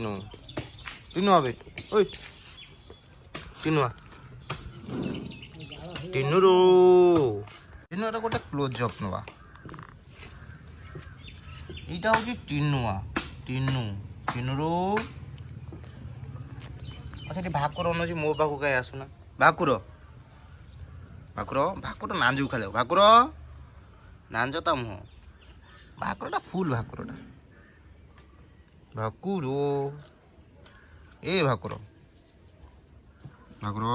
ଟିନୁ ଟିନୁ ଆବେ ଓଇ ଟିନୁ ଟିନୁରୁ ଟିନୁର ଗୋଟେ close up ନେବା। এইটা হচ্ছে ଟିନୁଆ ଟିନୁ ଟିନୁରୁ ସେଠି ଭାକୁର ଅଛି ମୋ ପାଖକୁ କାହିଁ ଆସୁନା ଭାକୁର ଭାକୁର ଭାକୁର ନାଞ୍ଜକୁ ଖାଲି ଭାକୁର ନାଞ୍ଜ ତା ମୁହଁ ଭାକୁରଟା ଫୁଲ ଭାକୁରଟା ଭାକୁର ଏ ଭାକୁର ଭାକୁର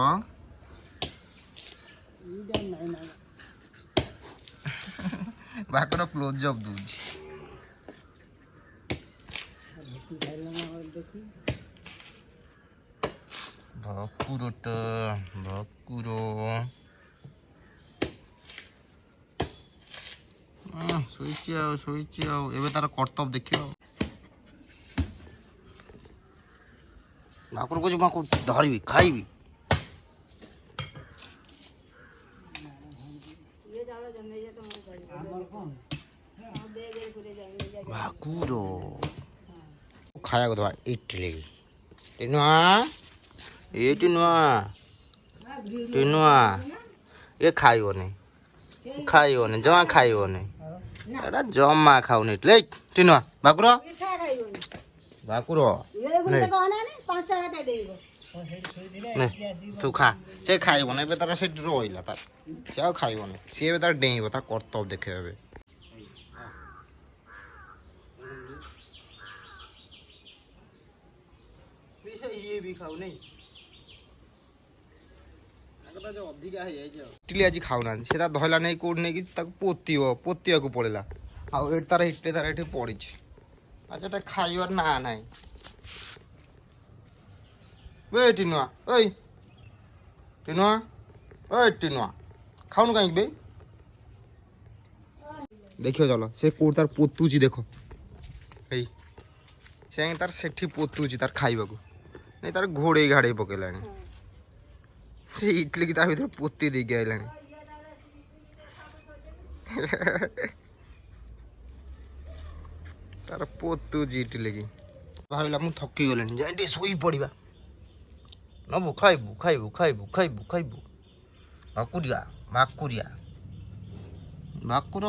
ଭାକୁର କ୍ଲୋଜ୍ ଅପ୍ ଦଉଛି। ଭାକୁରଟା ଭାକୁର ଶୋଇଛି ଆଉ ଏବେ ତାର କର୍ତ୍ତବ୍ୟ ଦେଖିବ। ଭାକୁର କହୁଛି ମୁଁ ଧରିବି ଖାଇବି। ଭାକୁର ଖାଇବାକୁ ଦେବା ଇଟିଲି ଟିନୁଆ ଏ ଟିନୁଆ ଟିନୁଆ ଏ ଖାଇବନି ଜମା ଖାଇବନି ଏଟା ଜମା ଖାଉନି ଟିନୁଆ ଭାକୁର ଭାକୁର ତୁ ଖା ସେ ଖାଇବନି ଏବେ ତାର ସେଠି ରହିଲା ତାର ସେ ଆଉ ଖାଇବନି ସିଏ ଏବେ ତାର ଡେଇଁବ ତା କର୍ତ୍ତବ୍ୟ ଦେଖେଇବ ଏବେ। ଇଏ ବି ଖାଉନି ଇଟିଲି ଆଜି ଖାଉନାହାନ୍ତି ସେ ତା ଧଇଲା ନେଇ କୋଉଠି ନେଇକି ତାକୁ ପୋତିବାକୁ ପଳେଇଲା ଆଉ ଏଠି ତାର ଇଟିଲି ତାର ଏଠି ପଡିଛି ଆଜି ଏଟା ଖାଇବାର ନା ନାହିଁ। ଟିନୁଆ ଓଇ ଟିନୁଆ ଓଇ ଟିନୁଆ ଖାଉନୁ କାହିଁକି ବେ ଦେଖିବ ଚାଲ ସେ କୋଉଠି ତାର ପୋତୁଛି ଦେଖ ଏଇ ସେ ତାର ସେଠି ପୋତୁଛି ତାର ଖାଇବାକୁ ନାଇଁ ତାର ଘୋଡେଇ ଘାଡେଇ ପକେଇଲାଣି ସେ ଇଟିଲି କି ତା ଭିତରେ ପୋତି ଦେଇକି ଆଇଲାଣି। ତାର ପୋତୁଛି ଇଟିଲି କି ଭାବିଲା ମୁଁ ଥକି ଗଲିଣି ଯାଇ ଟିକେ ଶୋଇ ପଡିବା ନବୁ ଖାଇବୁ ଖାଇବୁ ଖାଇବୁ ଖାଇବୁ ଖାଇବୁ ଭାକୁରିଆ ଭାକୁରିଆ ଭାକୁର